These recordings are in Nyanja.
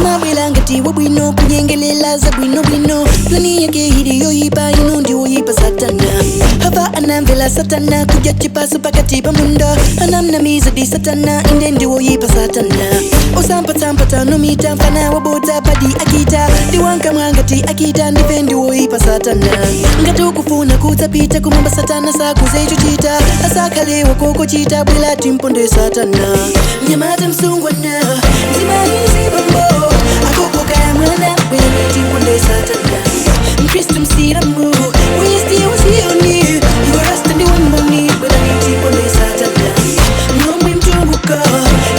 amabwela ngati wabwino kunyengelela za bwinobwino plani yake iliyoyipa ino ndiwoyipa satana hava anamvela satana kuja chipaso pakati pa munda anamnamiza di satana inde ndiwoyipa satana osampatsampata nomita mfana wabodza padi akita ndiwankamwa ngati akita ndife ndiwoyipa satana ngati ukufuna kutsapita kumamba satana sakuzechochita asakhalewa kokochita bwela timponde satana nyamata msungwana zimahizi bambo akokoka ya mwana bwela timponde satana mkristu msiramu wisti wasioni iwarasta ndi wanboni bwela timponde satana mlombi mtunguka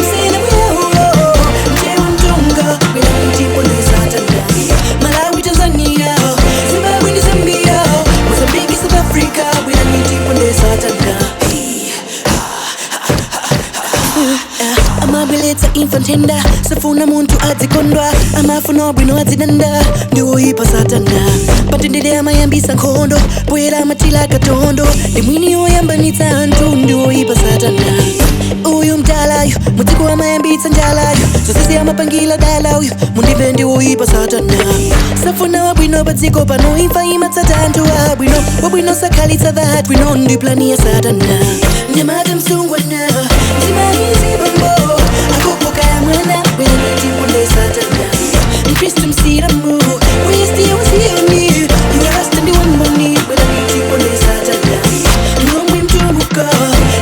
msina mwehuo mtewa mtunga bwela timponde satana Malawi Tanzania Zimbabwe ni Zambia Mozambique South Africa bwela timponde satana amabweletsa infantenda safuna muntu adzikondwa amafuna bwino adzidanda ndiwoyipa satana patendere amayambisa nkhondo poyera amatila katondo ndi mwini woyambanitsa anthu ndiwoyipa satana uyu mdalayo mudziko amayambitsa njalayo zonsezi amapangila dala uyu mundive ndiwoyipa satana safuna wabwino padziko pano imfa imatsata anthu abwino wabwino sakhalitsa that bwino ndi plani ya satana nyamata msungwana zimahizi bambo akokoka ya mwana bwela timponde satana mkristu msiramu wisti wasioni iwarasta ndi wanboni bwela timponde satana mlombi mtunguka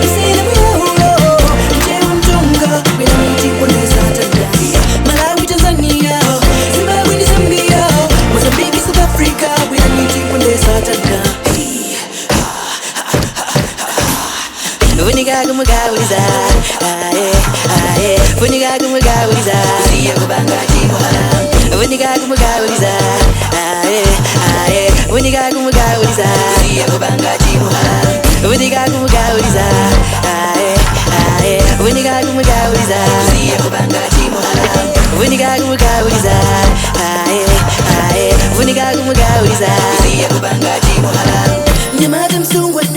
msina mwehuo mtewa mtunga bwela timponde satana Malawi Tanzania Zimbabwe ni Zambia Mozambique South Africa bwela timponde satana Vunika kumugawuliza Vunika kumugawuliza Siya kubanga chimuhala Vunika kumugawuliza Vunika kumugawuliza Siya kubanga chimuhala Vunika kumugawuliza Vunika kumugawuliza Siya kubanga chimuhala Vunika kumugawuliza Vunika kumugawuliza Siya kubanga chimuhala Nyamata msungwana